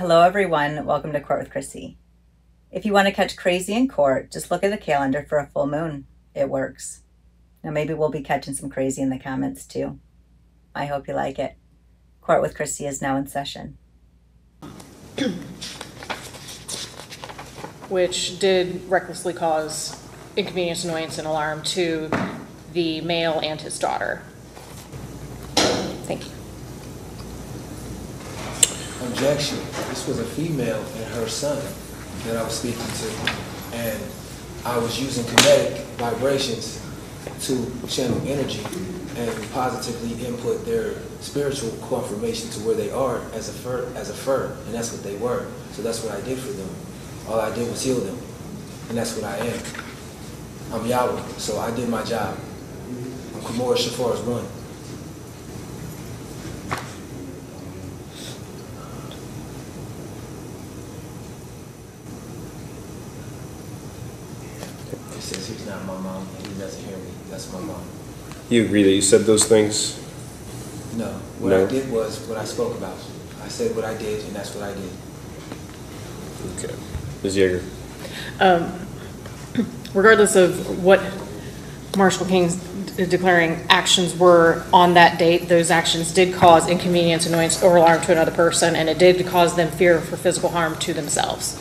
Hello everyone, welcome to Court with Krissy. If you want to catch crazy in court, just look at the calendar for a full moon. It works. Now maybe we'll be catching some crazy in the comments too. I hope you like it. Court with Krissy is now in session. Which did recklessly cause inconvenience, annoyance, and alarm to the male and his daughter. Thank you. Objection. This was a female and her son that I was speaking to, and I was using kinetic vibrations to channel energy and positively input their spiritual confirmation to where they are as a fur, and that's what they were. So that's what I did for them. All I did was heal them, and that's what I am. I'm Yahweh, so I did my job. I'm Kamora Shafar's one. He says he's not my mom, and he doesn't hear me. That's my mom. You agree that you said those things? No. What I did was what I spoke about. I said what I did, and that's what I did. Okay. Ms. Yeager. Regardless of what Marshall King's declaring actions were on that date, those actions did cause inconvenience, annoyance, or alarm to another person, and it did cause them fear for physical harm to themselves.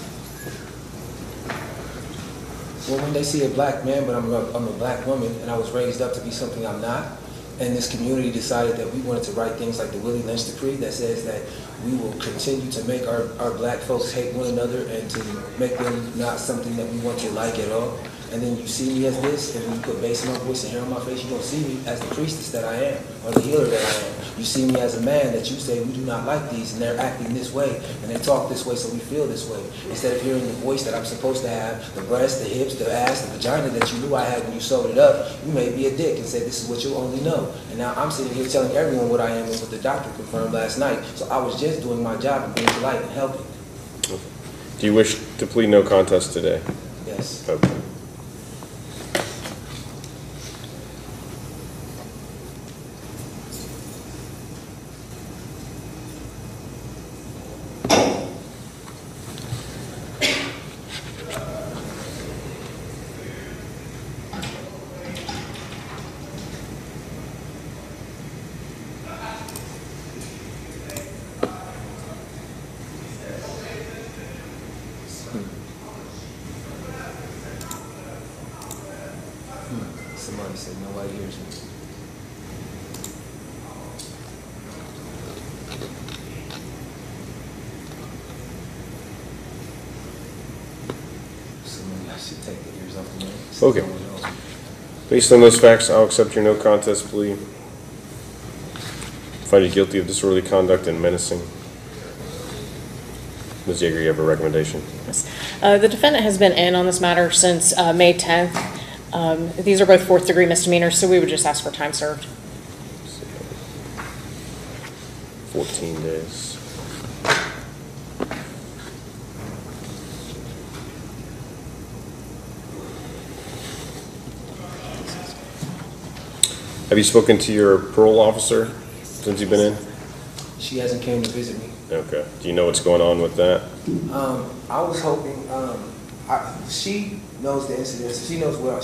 Well, when they see a black man, but I'm a black woman, and I was raised up to be something I'm not, and this community decided that we wanted to write things like the Willie Lynch Decree that says that we will continue to make our black folks hate one another and to make them not something that we want to like at all. And then you see me as this, and when you put bass in my voice and hair on my face, you don't see me as the priestess that I am, or the healer that I am. You see me as a man that you say, we do not like these, and they're acting this way, and they talk this way, so we feel this way. Instead of hearing the voice that I'm supposed to have, the breast, the hips, the ass, the vagina that you knew I had when you sewed it up, you made me a dick and said, this is what you only know. And now I'm sitting here telling everyone what I am and what the doctor confirmed last night. So I was just doing my job and being polite and helping. Do you wish to plead no contest today? Yes. Okay. Somebody said nobody hears me. I should take the ears off the man. Okay. Based on those facts, I'll accept your no contest plea. Find you guilty of disorderly conduct and menacing. Ms. Yeager, you have a recommendation? Yes. The defendant has been in on this matter since May 10th. These are both fourth-degree misdemeanors, so we would just ask for time served. 14 days. Have you spoken to your parole officer since you've been in? She hasn't came to visit me. Okay. Do you know what's going on with that? I was hoping. She knows the incidents. She knows what I'm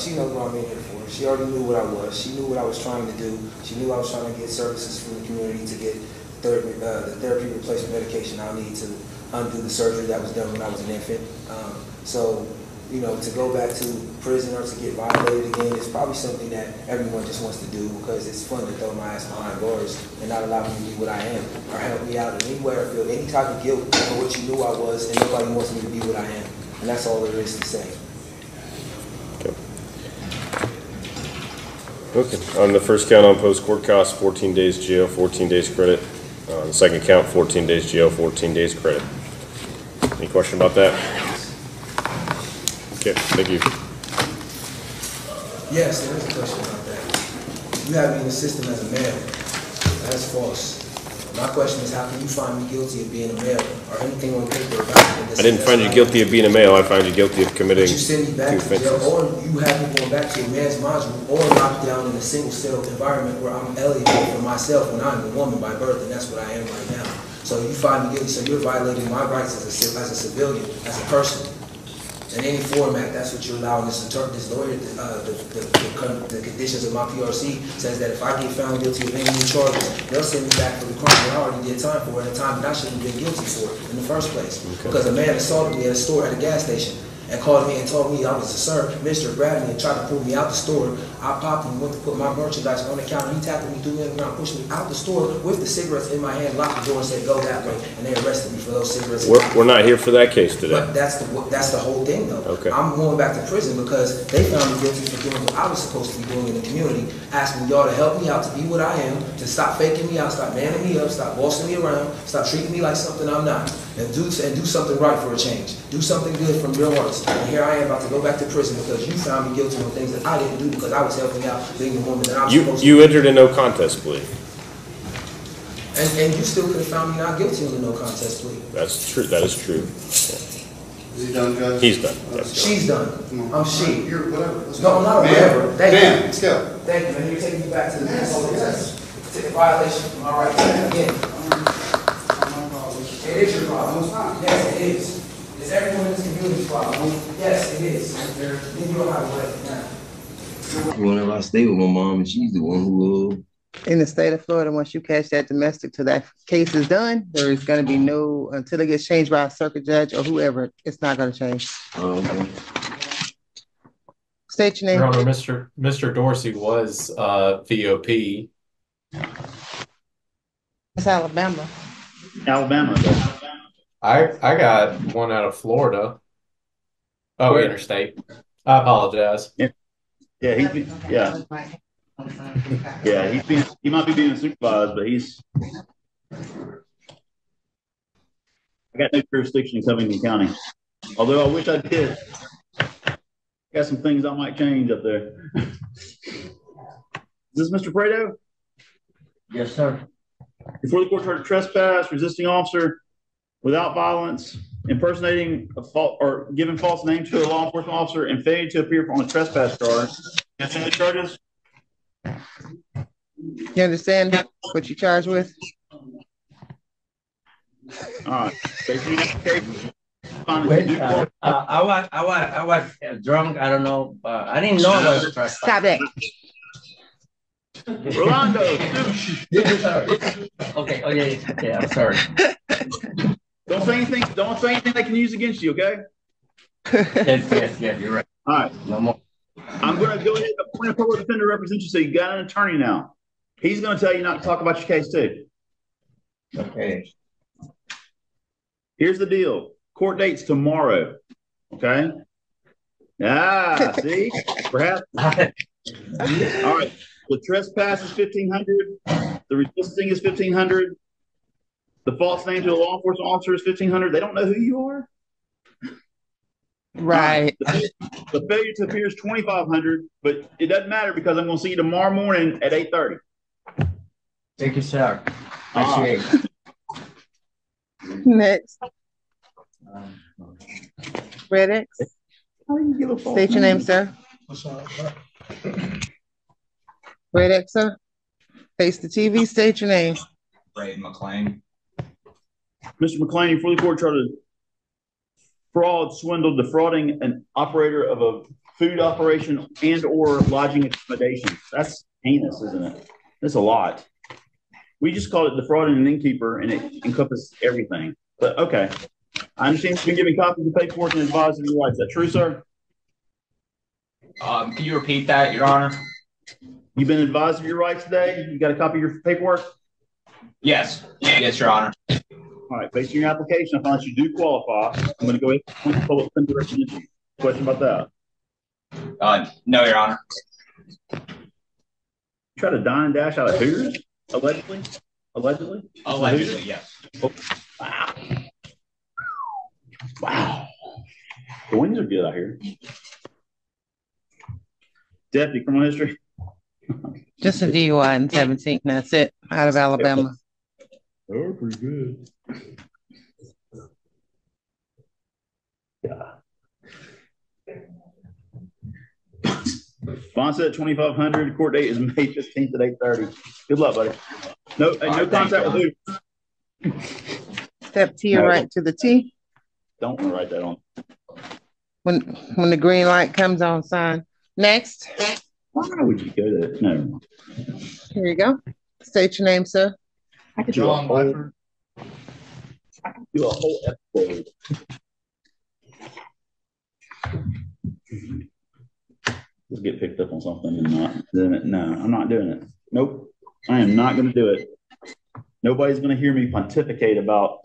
in here for. She already knew what I was. She knew what I was trying to do. She knew I was trying to get services from the community to get the therapy replacement medication I need to undo the surgery that was done when I was an infant. So, you know, to go back to prison or to get violated again is probably something that everyone just wants to do because it's fun to throw my ass behind bars and not allow me to be what I am or help me out in any way or feel any type of guilt for what you knew I was, and nobody wants me to be what I am. And that's all there is to say. Okay. On the first count on post-court costs, 14 days jail, 14 days credit. On the second count, 14 days jail, 14 days credit. Any question about that? Okay, thank you. Yes, there is a question about that. You have me in the system as a male. That's false. My question is, how can you find me guilty of being a male or anything on paper about it? I didn't find you guilty of being a male. I found you guilty of committing But you send me back two to jail, offenses. or you have me going back to a man's module, or locked down in a single cell environment where I'm alienated from myself when I'm a woman by birth, and that's what I am right now. So you find me guilty, so you're violating my rights as a civilian, as a person. In any format, that's what you're allowing this lawyer, the conditions of my PRC says that if I get found guilty of any new charges, they'll send me back for the crime that I already did time for at a time that I shouldn't have been guilty for in the first place. Okay. Because a man assaulted me at a store at a gas station and called me and told me I was a sir, Mr. grabbed me and tried to pull me out the store. I popped him, went to put my merchandise on the counter. He tackled me, threw me on the ground, pushed me out the store with the cigarettes in my hand, locked the door and said, go that way. And they arrested me for those cigarettes. We're not here for that case today. But that's the whole thing though. Okay. I'm going back to prison because they found me guilty for doing what I was supposed to be doing in the community, asking y'all to help me out to be what I am, to stop faking me out, stop manning me up, stop bossing me around, stop treating me like something I'm not, and do something right for a change. Do something good from your hearts. And here I am about to go back to prison because you found me guilty of things that I didn't do because I was helping out being the woman that I was supposed to be. You entered a no contest plea. And you still could have found me not guilty on the no contest plea. That's true. That is true. Is he done, Judge? He's done. Yes. She's done. I'm she. You're whatever. No, I'm not a whatever. Thank you. Let's go. Thank you, man. You're taking me back to the violation. All right. Again. It is your problem. Yes, it is. It's everyone in this community's problem. Yes, it is. Then you don't have to let it down. Whenever I stay with my mom, and she's the one who in the state of Florida, once you catch that domestic till that case is done, there is going to be no, until it gets changed by a circuit judge or whoever, it's not going to change. okay. State your name. Your Honor, Mr. Dorsey was VOP. It's Alabama. I got one out of Florida. Oh, Where? interstate. I apologize. Yeah, he might be being supervised, but I got no jurisdiction in Covington County. Although I wish I did. Got some things I might change up there. Is this Mr. Fredo? Yes, sir. Before the court heard a trespass, resisting officer without violence, impersonating a or giving false name to a law enforcement officer, and failing to appear on a trespass charge. Guessing the charges? You understand what you're charged with? All right. Wait, I was drunk. I don't know. I didn't know I was trespassing. Stop that. Rolando. Okay. Oh yeah. I'm sorry. Don't say anything they can use against you, okay? Yes, you're right. All right. No more. I'm going to go ahead and appoint a public defender to represent you, so you got an attorney now. He's going to tell you not to talk about your case, too. Okay. Here's the deal. Court date's tomorrow, okay? See? Perhaps. All right. The trespass is $1,500. The resisting is $1,500. The false name to a law enforcement officer is $1,500. They don't know who you are. Right. The failure to appear is $2,500, but it doesn't matter because I'm going to see you tomorrow morning at 8:30. Thank you, sir. Appreciate it. Next. Red X. State your name, sir. Red X, sir. Face the TV. State your name. Ray McLean. Mr. McLean, you fully court charged fraud, swindle, defrauding an operator of a food operation and or lodging accommodation. That's heinous, isn't it? That's a lot. We just call it defrauding an innkeeper, and it encompasses everything. But okay, I understand you've been giving copies of the paperwork and advised of your rights. Is that true, sir? Can you repeat that, Your Honor? You've been advised of your rights today? You got a copy of your paperwork? Yes, Your Honor. All right, based on your application, I find that you do qualify. I'm going to go ahead and appoint the public defender to represent you. Question about that? No, Your Honor. You try to dine and dash out of Hooters? Allegedly? Allegedly, yes. Oh, wow. Wow. The wings are good out here. Deputy, criminal history? Just a DUI in 17. That's it. Out of Alabama. Oh, pretty good. Yeah. Bond set 2,500. Court date is May 15th at 8:30. Good luck, buddy. No contact with who? Step to your No. right to the T. Don't want to write that on. When the green light comes on, sign. Next. Why would you go to, no. Here you go. State your name, sir. I could do a whole episode. Let's get picked up on something and not doing it. No, I'm not doing it. Nope. I am not going to do it. Nobody's going to hear me pontificate about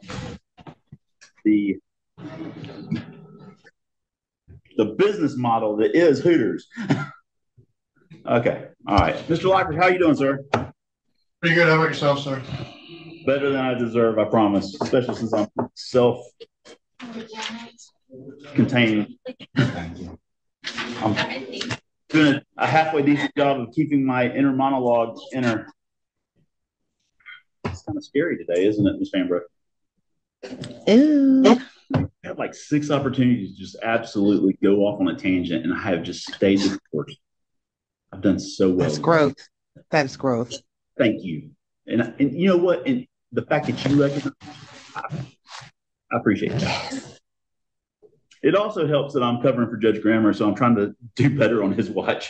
the business model that is Hooters. Okay. All right. Mr. Lockard, how you doing, sir? Pretty good. How about yourself, sir? Better than I deserve, I promise, especially since I'm self-contained. I'm doing a halfway decent job of keeping my inner monologue inner. It's kind of scary today, isn't it, Ms. Fanbrook? Ooh. I had like 6 opportunities to just absolutely go off on a tangent, and I have just stayed the course. I've done so well. That's growth. That's growth. Thank you. And you know what? And the fact that you recognize, I appreciate that. It also helps that I'm covering for Judge Grammer, so I'm trying to do better on his watch.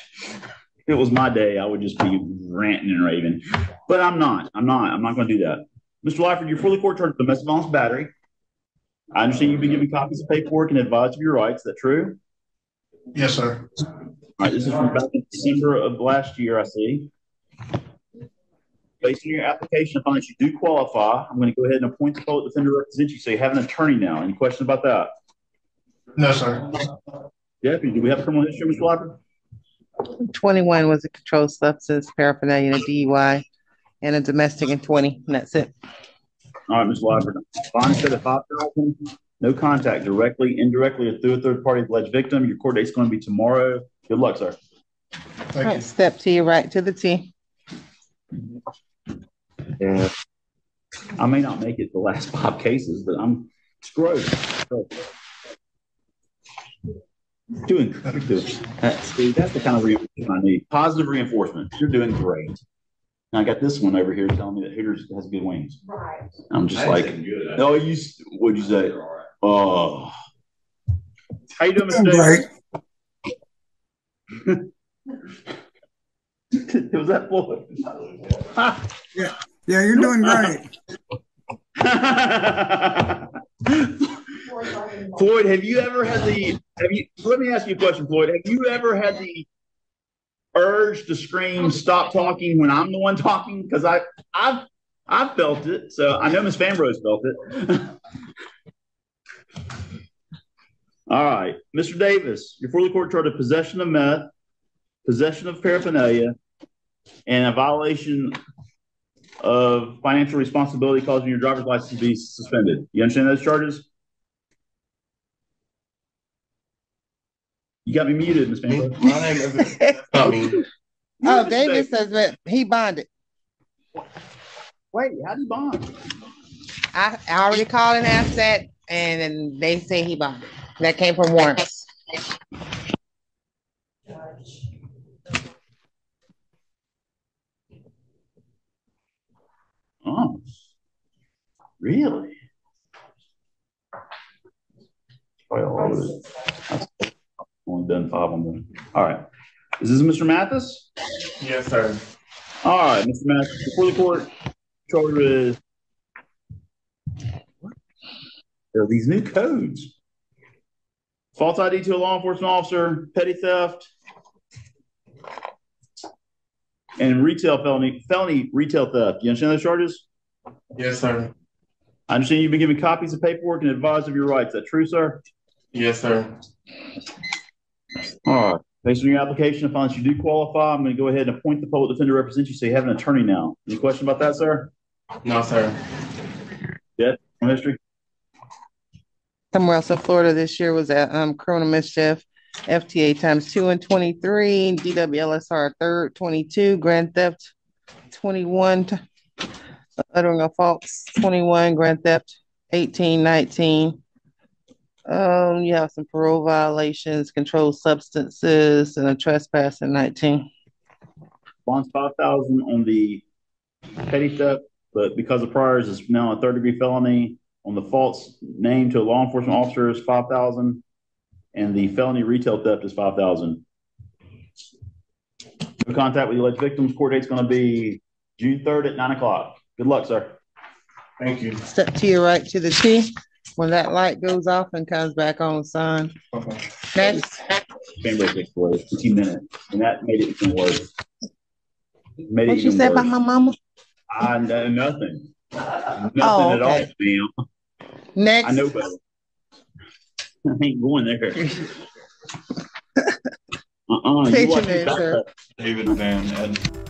If it was my day, I would just be ranting and raving. But I'm not. I'm not going to do that. Mr. Lyford, you're fully court charged with domestic violence battery. I understand you've been given copies of paperwork and advised of your rights. Is that true? Yes, sir. All right, this is from back in December of last year, I see. Based on your application, upon that you do qualify, I'm going to go ahead and appoint the public defender to represent you, so you have an attorney now. Any questions about that? No, sir. Deputy, do we have a criminal history, Mr. Lyford? 21 was a controlled substance, paraphernalia, and a DUI, and a domestic in 20. And that's it. All right, Ms. Lyford. Bond set at $5,000. No contact directly, indirectly, or through a third party of the alleged victim. Your court date's going to be tomorrow. Good luck, sir. Thank you. Step to your right to the T. Yeah. I may not make it the last 5 cases, but I'm screwed. Doing good. Steve, that's the kind of reinforcement I need. Positive reinforcement. You're doing great. And I got this one over here telling me that Hooters has good wings. Right. I'm just like, oh, what'd you say? Oh. How you doing, Mr. Davis? Was that Floyd? Yeah, you're doing great. Floyd, let me ask you a question, Floyd. Have you ever had the urge to scream, stop talking when I'm the one talking? Because I've felt it. So I know Ms. Fanbrose felt it. All right. Mr. Davis, you're fully court charged of possession of meth, possession of paraphernalia, and a violation of financial responsibility causing your driver's license to be suspended. You understand those charges? You got me muted, Ms. Fanbrose. My name is not me. Oh, Davis says that he bonded. Wait, how do you bond? I already called and asked that, and then they say he bonded. That came from warrants. Oh, really? I've only done 5 on them. All right. Is this Mr. Mathis? Yes, sir. All right, Mr. Mathis, before the court, charged with there are these new codes. False ID to a law enforcement officer, petty theft, and felony retail theft. You understand those charges? Yes, sir. I understand you've been given copies of paperwork and advised of your rights. Is that true, sir? Yes, sir. All right. Based on your application, if you do qualify, I'm going to go ahead and appoint the public defender to represent you, so you have an attorney now. Any question about that, sir? No, sir. Yeah, history. Somewhere else in Florida this year was at criminal mischief, FTA times 2 and 23, DWLSR third 22, grand theft 21, uttering of faults 21, grand theft 18, 19. You have some parole violations, controlled substances, and a trespass in 19. Bond's $5,000 on the petty theft, but because of priors, it's now a 3rd-degree felony. On the false name to a law enforcement officer is $5,000, and the felony retail theft is $5,000. No contact with the alleged victims. Court date's going to be June 3rd at 9 o'clock. Good luck, sir. Thank you. Step to your right to the T. When that light goes off and comes back on, son. Okay. Next. Fan break takes place 15 minutes, and that made it even worse. What you say about my mama? Nothing. Nothing Oh, at okay. all, ma'am. Next. I know better. I ain't going there. State your name, sir. David Vann and